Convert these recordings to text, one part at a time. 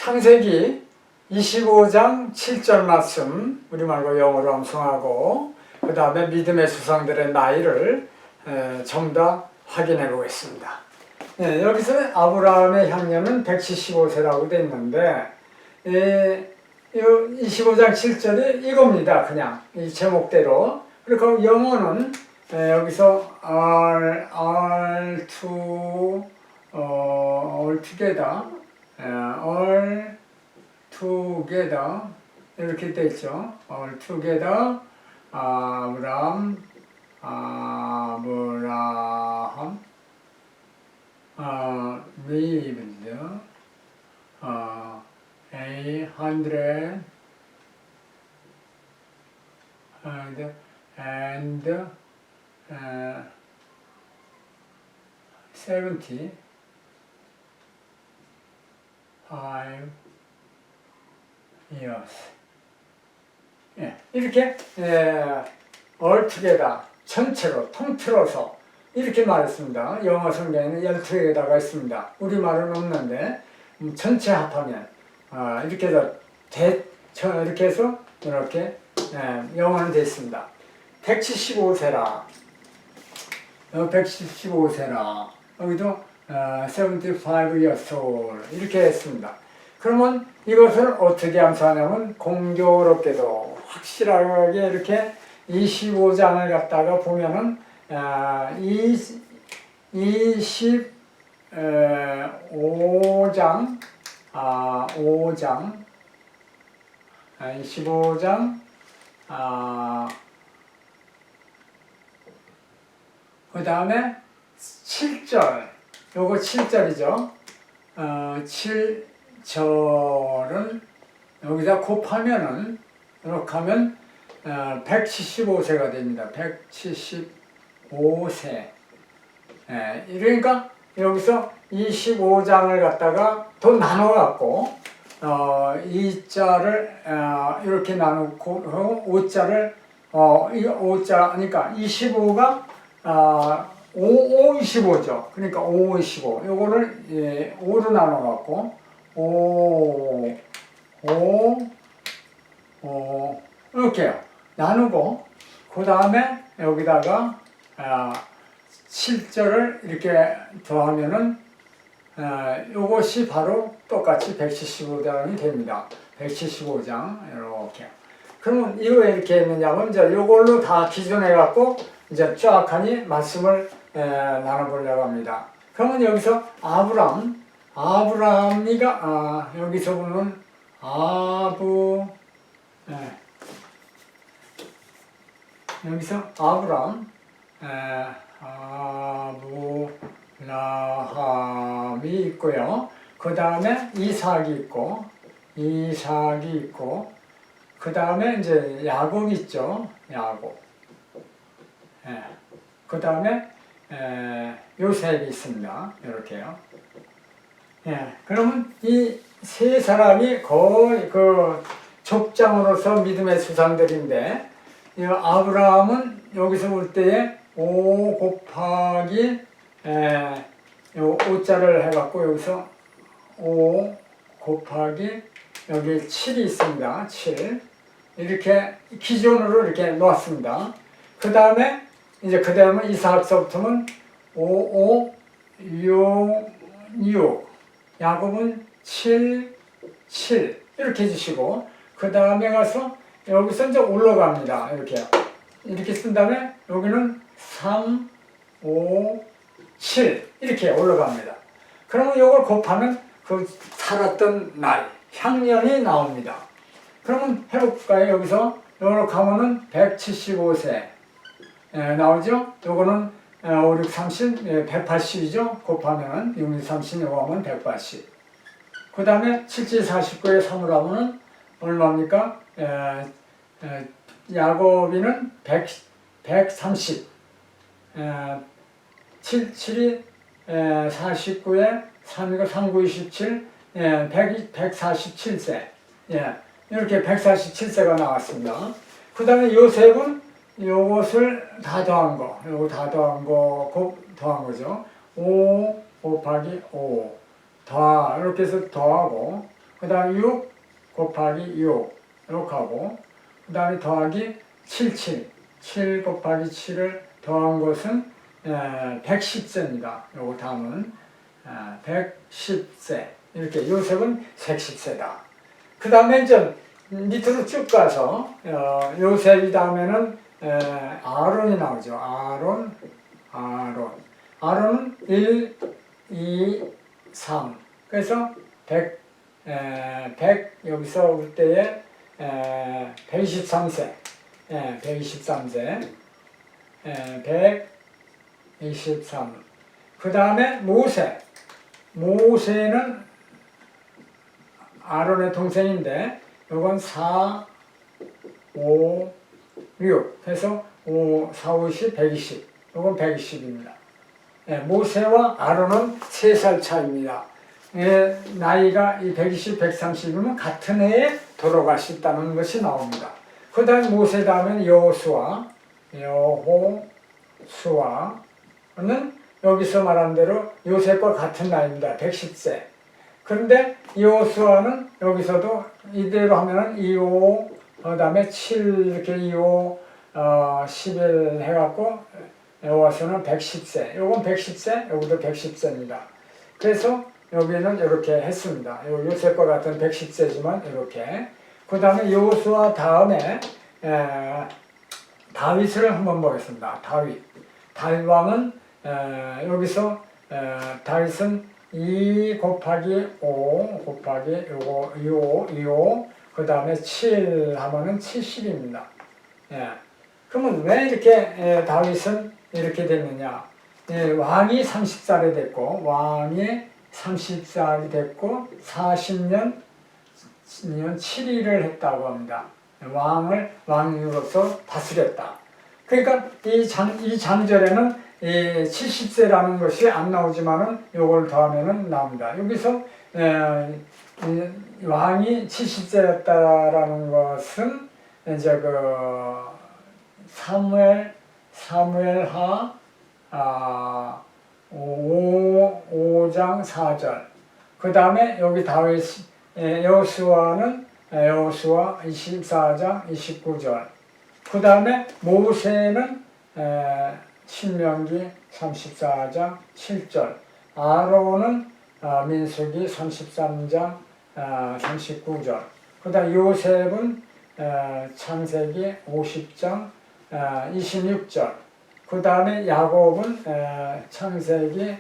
창세기 25장 7절 말씀 우리말로 영어로 암송하고 그 다음에 믿음의 조상들의 나이를 좀 더 확인해 보겠습니다. 여기서 아브라함의 향년은 175세라고 되어 있는데 25장 7절이 이겁니다. 그냥 이 제목대로. 그리고 영어는 여기서 all together 이렇게 되어 있죠. all together 아브라함 lived 75 years. 이렇게 all together 전체로 통틀어서 이렇게 말했습니다. 영어 성경에는 all together가 있습니다. 우리말은 없는데 전체 합하면 이렇게 해서 이렇게 해서 이렇게 영어는 되어 있습니다. 175세라 175세라 여기도 75 years old 이렇게 했습니다. 그러면 이것을 어떻게 암송하냐면 공교롭게도 확실하게 이렇게 25장을 갖다가 보면은 25장 25장 그 다음에 7절 요거 7절이죠. 7절은 여기다 곱하면은 이렇게 하면 175세가 됩니다. 175세. 그러니까 여기서 25장을 갖다가 또 나눠 갖고 이 자를 이렇게 나누고 5자를 이 5자 그러니까 25가 5, 25죠. 그러니까 5, 25. 요거를 5로 나눠 갖고 5 이렇게요. 나누고 그 다음에 여기다가 7절을 이렇게 더하면은 요것이 바로 똑같이 175장이 됩니다. 175장 이렇게. 그러면 이거 왜 이렇게 했느냐면 이제 요걸로 다 기준해 갖고 이제 쫙 하니 말씀을 나눠보려고 합니다. 그러면 여기서 아브라함이가 여기서 보면 여기서 아브라함이 있고요. 그 다음에 이삭이 있고 그 다음에 이제 야곱이 있죠. 야곱. 그 다음에 요셉이 있습니다. 이렇게요. 그러면 이 세 사람이 거의 그 족장으로서 믿음의 수상들인데 이 아브라함은 여기서 볼 때에 5 곱하기 요 5자를 해갖고 여기서 5 곱하기 여기 7이 있습니다. 7 이렇게 기존으로 이렇게 놓았습니다. 그 다음에 이제 그 다음에 이삭서부터는 5, 6 야곱은 7 이렇게 해주시고 그 다음에 가서 여기서 이제 올라갑니다. 이렇게 쓴 다음에 여기는 3, 5, 7 이렇게 올라갑니다. 그러면 이걸 곱하면 그 살았던 날, 향년이 나옵니다. 그러면 해볼까요? 여기서 이렇게 하면은 175세 나오죠? 요거는 5, 6, 30, 180이죠? 곱하면은 6, 6, 30 요거 하면 180. 그 다음에 7, 7, 49에 3으로 하면은 얼마입니까? 야곱이는 130. 7, 7이 49에 3이고 3, 9, 27, 147세. 이렇게 147세가 나왔습니다. 그 다음에 요셉은 요것을 다 더한 거, 요거 다 더한 거죠. 5 곱하기 5 다 이렇게 해서 더하고 그 다음에 6 곱하기 6 이렇게 하고 그 다음에 더하기 77 7 곱하기 7을 더한 것은 110세입니다. 요거 다음은 110세 이렇게 요셉은 110세다. 그 다음에 이제 밑으로 쭉 가서 요셉이 다음에는 아론이 나오죠. 아론은 1, 2, 3 그래서 100 여기서 올 때에 123세 123세 123 그 다음에 모세는 아론의 동생인데 요건 4, 5, 6 해서 4, 5, 10, 120 요건 120입니다. 모세와 아론은 3살 차이입니다. 나이가 이 120, 130이면 같은 해에 돌아가셨다는 것이 나옵니다. 그 다음에 모세 다음에는 여호수아는 여기서 말한 대로 요셉과 같은 나이입니다. 110세. 그런데 여호수아는 여기서도 이대로 하면은 25, 그 다음에 7 이렇게 25, 11 해갖고 여호수아는 110세. 요건 110세, 여기도 110세입니다. 그래서 여기는 이렇게 했습니다. 요셉과 같은 110세지만 이렇게. 그 다음에 여호수아 다음에 다윗을 한번 보겠습니다. 다윗 왕은 여기서 다윗은 2 곱하기 5 곱하기 요거 25 그 다음에 7 하면은 70입니다. 그러면 왜 이렇게 다윗은 이렇게 됐느냐? 왕이 30살이 됐고 왕이 30살이 됐고 40년 7일을 했다고 합니다. 왕으로서 다스렸다. 그러니까 이 장절에는 70세라는 것이 안 나오지만은 요걸 더하면은 나옵니다. 여기서 왕이 70세였다라는 것은 이제 사무엘하 5장 4절. 그 다음에 여기 여호수아는 여호수아 24장 29절. 그 다음에 모세는 신명기 34장 7절. 아론은 민수기 33장 39절. 그 다음 요셉은 창세기 50장 26절. 그 다음에 야곱은 창세기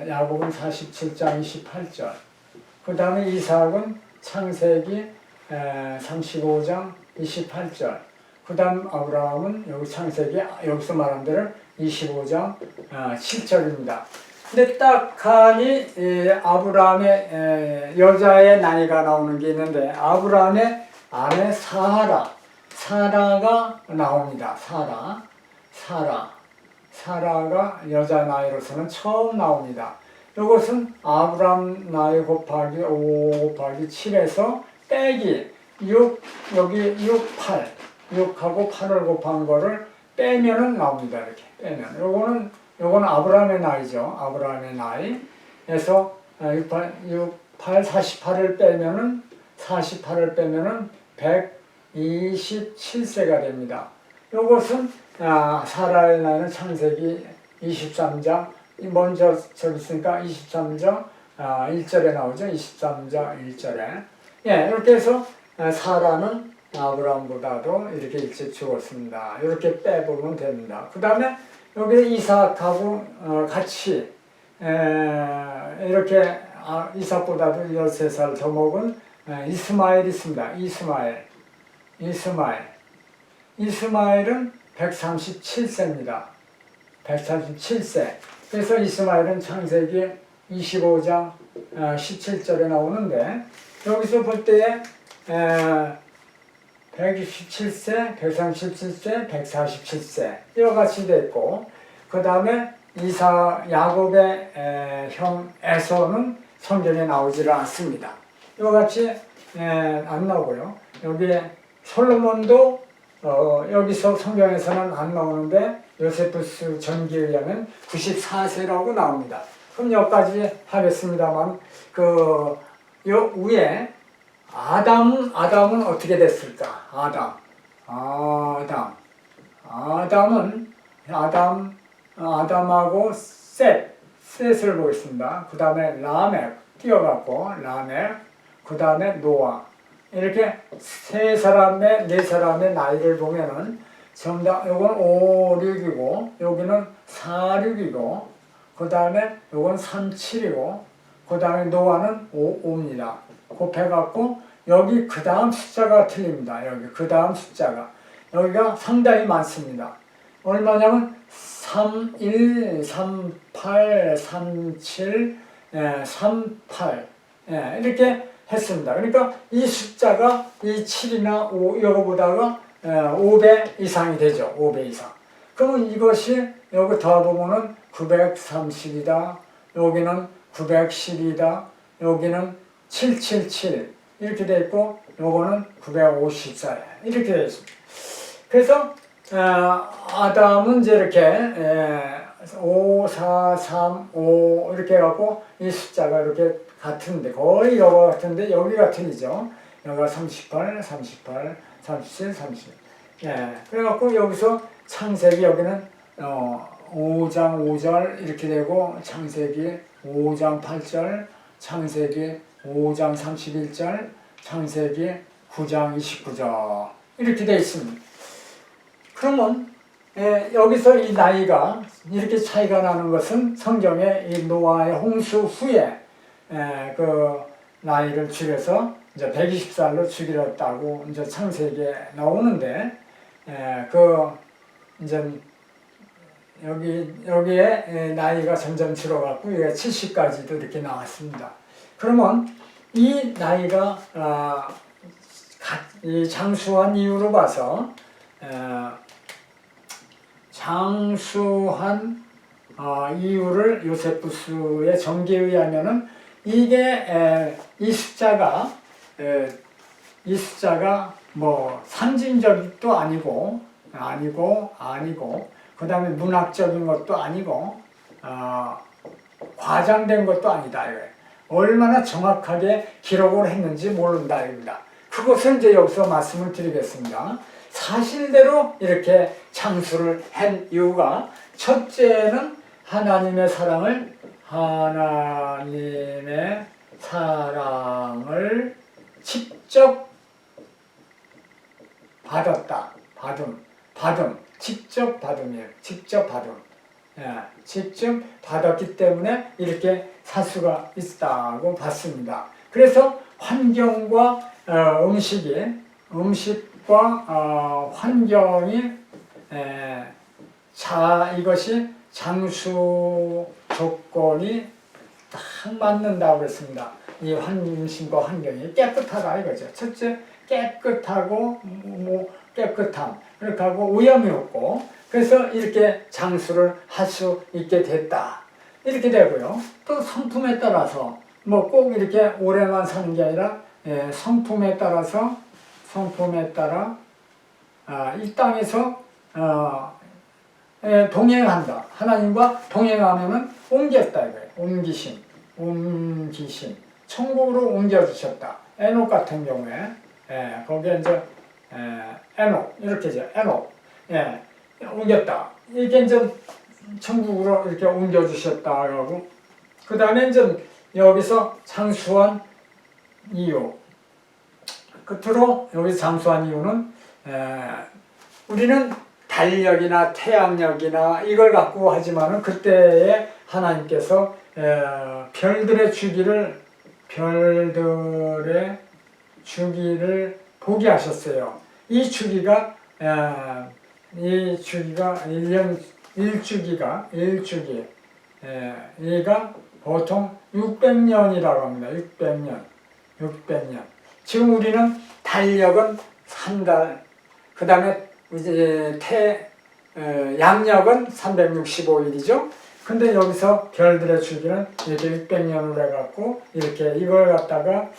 야곱은 47장 28절. 그 다음에 이삭은 창세기 35장 28절. 그 다음 아브라함은 여기 창세기 여기서 말한 대로 25장 7절입니다. 근데 딱하니 아브라함의 여자의 나이가 나오는 게 있는데 아브라함의 아내 사라가 나옵니다. 사라가 여자 나이로서는 처음 나옵니다. 이것은 아브라함 나이 곱하기 5 곱하기 7에서 빼기 6 여기 6, 8 6하고 8을 곱한 거를 빼면은 나옵니다. 이렇게 빼면 요거는 아브라함의 나이죠. 아브라함의 나이에서 6, 8 48을 빼면은 127세가 됩니다. 요것은 사라의 나이는 창세기 23장 먼저 저기 있으니까 23장 1절에 나오죠. 23장 1절에 이렇게 해서 사라는 아브라함보다도 이렇게 일찍 죽었습니다. 이렇게 빼보면 됩니다. 그 다음에 여기 이삭하고 같이 이렇게 이삭보다도 13살 더 먹은 이스마엘이 있습니다. 이스마엘은 137세입니다. 137세. 그래서 이스마엘은 창세기 25장 17절에 나오는데 여기서 볼 때에 127세, 137세, 147세 이와 같이 됐고 그 다음에 야곱의 형 에서는 성경에 나오지를 않습니다. 이와 같이 안 나오고요. 여기에 솔로몬도 여기서 성경에서는 안 나오는데 요세푸스 전기에 의하면 94세라고 나옵니다. 그럼 여기까지 하겠습니다만 요 위에 아담은 어떻게 됐을까? 아담하고 셋을 보겠습니다. 그 다음에 라멕 띄어갖고 라멕, 그 다음에 노아, 이렇게 네 사람의 나이를 보면은 전부 다 요건 5, 6이고 여기는 4, 6이고 그 다음에 요건 3, 7이고 그 다음에 노아는 5입니다. 곱해갖고 여기 그 다음 숫자가 틀립니다. 여기 그 다음 숫자가 여기가 상당히 많습니다. 얼마냐면 31, 38, 37, 38 이렇게 했습니다. 그러니까 이 숫자가 이 7이나 5 이거보다가 5배 이상이 되죠. 5배 이상. 그러면 이것이 여기 더보면은 930이다. 여기는 910이다. 여기는 777 이렇게 돼 있고 요거는 954 이렇게 되어 있습니다. 그래서 아담은 이제 이렇게 5, 4, 3, 5 이렇게 해갖고 이 숫자가 이렇게 같은데 거의 여기가 같은데 여기가 틀리죠. 여기가 38, 38, 37, 30. 그래갖고 여기서 창세기 여기는 5장 5절 이렇게 되고 창세기 5장 8절, 창세기 5장 31절, 창세기 9장 29절 이렇게 되어 있습니다. 그러면 여기서 이 나이가 이렇게 차이가 나는 것은 성경에 이 노아의 홍수 후에 그 나이를 줄여서 이제 120살로 줄였다고 이제 창세기에 나오는데 그 이제 여기에 나이가 점점 줄어갖고 70까지도 이렇게 나왔습니다. 그러면 이 나이가 이 장수한 이유로 봐서 장수한 이유를 요세푸스의 전기에 의하면은 이게 이 숫자가 뭐 상징적도 아니고 그 다음에 문학적인 것도 아니고 과장된 것도 아니다. 얼마나 정확하게 기록을 했는지 모른다. 입니다. 그것을 이제 여기서 말씀을 드리겠습니다. 사실대로 이렇게 창수를 한 이유가 첫째는 하나님의 사랑을 직접 받았다. 직접 받음이에요. 직접 받았기 때문에 이렇게 살 수가 있다고 봤습니다. 그래서 환경과 음식과 환경이 이것이 장수 조건이 딱 맞는다고 그랬습니다. 이 음식과 환경이 깨끗하다 이거죠. 첫째 깨끗하고 깨끗함 그렇게 하고 오염이 없고 그래서 이렇게 장수를 할 수 있게 됐다 이렇게 되고요. 또 성품에 따라서 뭐 꼭 이렇게 오래만 사는 게 아니라 성품에 따라 이 땅에서 동행한다. 하나님과 동행하면은 옮겼다 이거예요. 옮기심. 천국으로 옮겨주셨다. 에녹 같은 경우에 거기에 이제 에녹 이렇게죠. 에녹 옮겼다. 이게 이제 천국으로 이렇게 옮겨주셨다고. 그 다음에 이제 여기서 장수한 이유. 끝으로 여기서 장수한 이유는 우리는 달력이나 태양력이나 이걸 갖고 하지만은 그때에 하나님께서 별들의 주기를 보게 하셨어요. 이 주기가 1주기가 얘가 보통 600년이라고 합니다. 600년. 지금 우리는 달력은 한 달, 그 다음에 이제 양력은 365일이죠. 근데 여기서 별들의 주기는 이렇게 600년으로 해갖고 이렇게 이걸 갖다가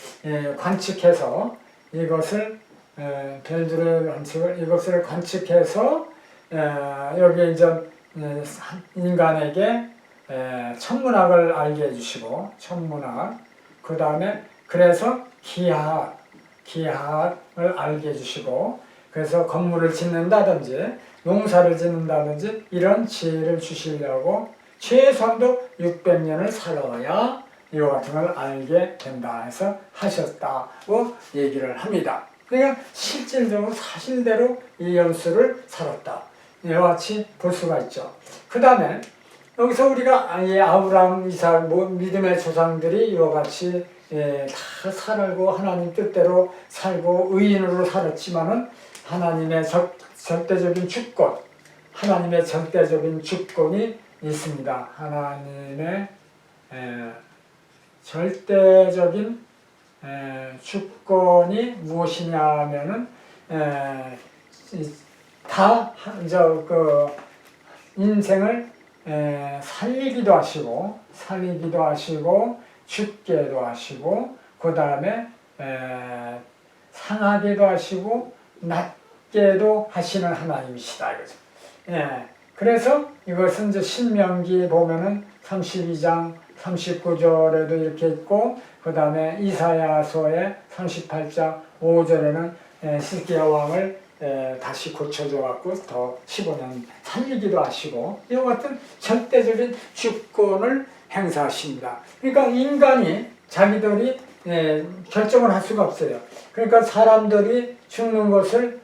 관측해서 이것을 별들의 관측을 이것을 관측해서 여기 이제 인간에게 천문학을 알게 해주시고 천문학 그 다음에 그래서 기하학을 알게 해주시고, 그래서 건물을 짓는다든지 농사를 짓는다든지 이런 지혜를 주시려고 최소한도 600년을 살아야 이와 같은 걸 알게 된다 해서 하셨다고 얘기를 합니다. 그러니까 실질적으로 사실대로 이 연수를 살았다. 이와 같이 볼 수가 있죠. 그 다음에 여기서 우리가 아브라함, 이삭, 믿음의 조상들이 이와 같이 다 살고 하나님 뜻대로 살고 의인으로 살았지만은 하나님의 절대적인 주권, 하나님의 절대적인 주권이 있습니다. 하나님의 절대적인 주권이 무엇이냐 하면은 인생을 살리기도 하시고 죽게도 하시고 그 다음에 상하게도 하시고 낮게도 하시는 하나님이시다 이거죠. 그래서 이것은 이제 신명기 보면은 32장 39절에도 이렇게 있고, 그 다음에 이사야서의 38장 5절에는 시스기야 왕을 다시 고쳐줘 갖고 더 15년 살리기도 하시고 이와 같은 절대적인 주권을 행사하십니다. 그러니까 인간이 자기들이 결정을 할 수가 없어요. 그러니까 사람들이 죽는 것을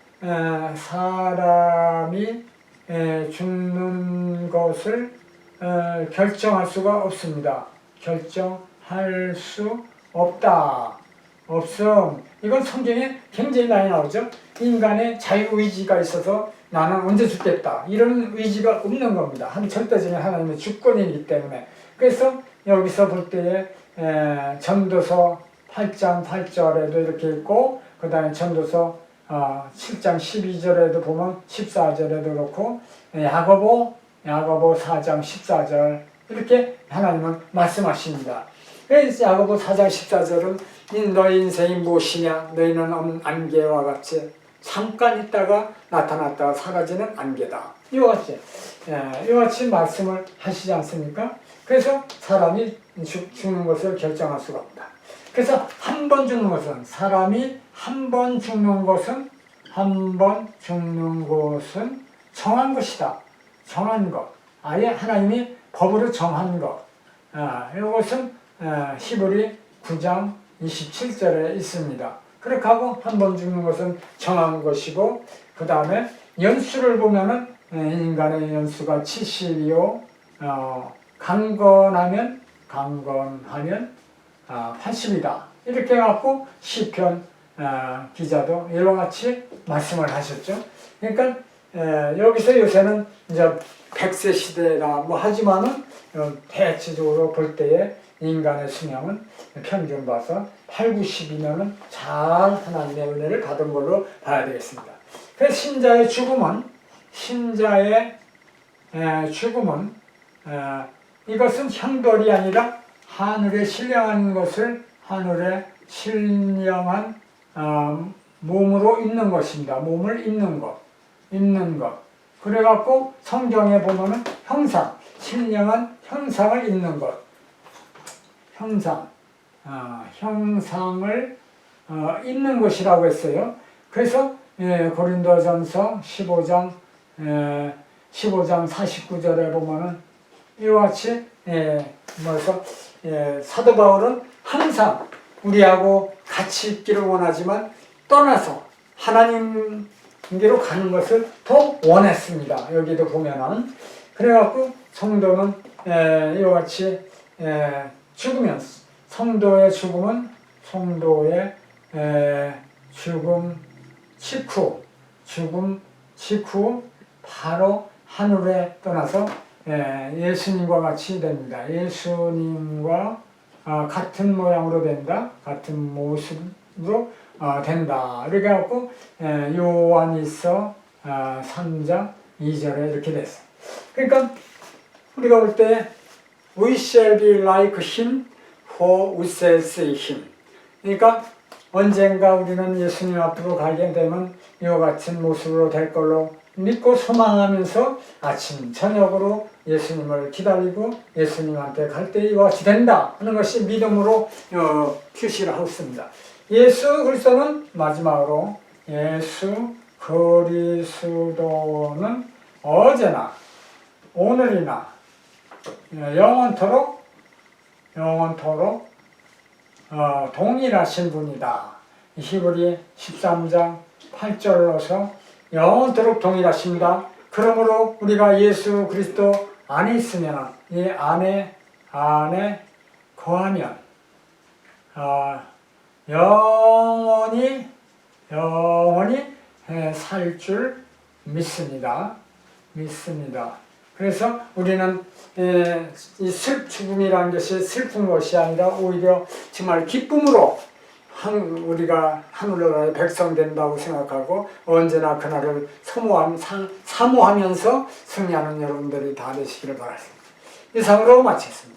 결정할 수가 없습니다. 결정할 수 없다. 없음. 이건 성경에 굉장히 많이 나오죠. 인간의 자유의지가 있어서 나는 언제 죽겠다. 이런 의지가 없는 겁니다. 한 절대적인 하나님의 주권이기 때문에. 그래서 여기서 볼 때에 전도서 8장 8절에도 이렇게 있고, 그 다음에 전도서 7장 12절에도 보면 14절에도 그렇고, 야고보 4장 14절 이렇게 하나님은 말씀하십니다. 그래서 야고보 4장 14절은 너희 인생이 무엇이냐? 너희는 안개와 같이 잠깐 있다가 나타났다가 사라지는 안개다. 이와 같이 말씀을 하시지 않습니까? 그래서 사람이 죽는 것을 결정할 수가 없다. 그래서 한 번 죽는 것은 한 번 죽는 것은 정한 것이다. 정한 것. 아예 하나님이 법으로 정한 것. 이것은 히브리 9장 27절에 있습니다. 그렇게 하고 한 번 죽는 것은 정한 것이고, 그 다음에 연수를 보면은 인간의 연수가 70이요, 강건하면 80이다. 이렇게 해갖고 시편 기자도 이와 같이 말씀을 하셨죠. 그러니까 여기서 요새는 이제 100세 시대라 뭐 하지만은 대체적으로 볼 때에 인간의 수명은 평균 봐서 8, 90이면은 잘 하나님의 은혜를 받은 걸로 봐야 되겠습니다. 그래서 신자의 죽음은 이것은 형벌이 아니라 하늘에 신령한 몸으로 있는 것입니다. 몸을 있는 것. 그래갖고 성경에 보면은 신령한 형상을 있는 것. 형상을 있는 것이라고 했어요. 그래서 고린도전서 15장 49절에 보면은 이와 같이 사도 바울은 항상 우리하고 같이 있기를 원하지만 떠나서 하나님께로 가는 것을 더 원했습니다. 여기도 보면은 그래갖고 성도는 이와 같이 죽으면 성도의 죽음은 성도의 죽음 직후 바로 하늘에 떠나서 예수님과 같이 됩니다. 예수님과 같은 모양으로 된다. 같은 모습으로 된다. 이렇게 해갖고 요한일서 3장 2절에 이렇게 됐어요. 그러니까 우리가 볼 때 We shall be like him, for we shall see him. 그러니까 언젠가 우리는 예수님 앞으로 가게 되면 이와 같은 모습으로 될 걸로 믿고 소망하면서 아침 저녁으로 예수님을 기다리고 예수님한테 갈 때 이와 같이 된다 하는 것이 믿음으로 표시를 하고 있습니다. 예수 그리스도는 마지막으로 예수 그리스도는 어제나 오늘이나 영원토록 동일하신 분이다. 히브리 13장 8절로서 영원토록 동일하십니다. 그러므로 우리가 예수 그리스도 안에 있으면 이 안에 거하면 영원히 살 줄 믿습니다. 그래서 우리는 이 죽음이라는 것이 슬픈 것이 아니라 오히려 정말 기쁨으로 우리가 하늘나라의 백성 된다고 생각하고 언제나 그날을 사모하면서 승리하는 여러분들이 다 되시기를 바랍니다. 이상으로 마치겠습니다.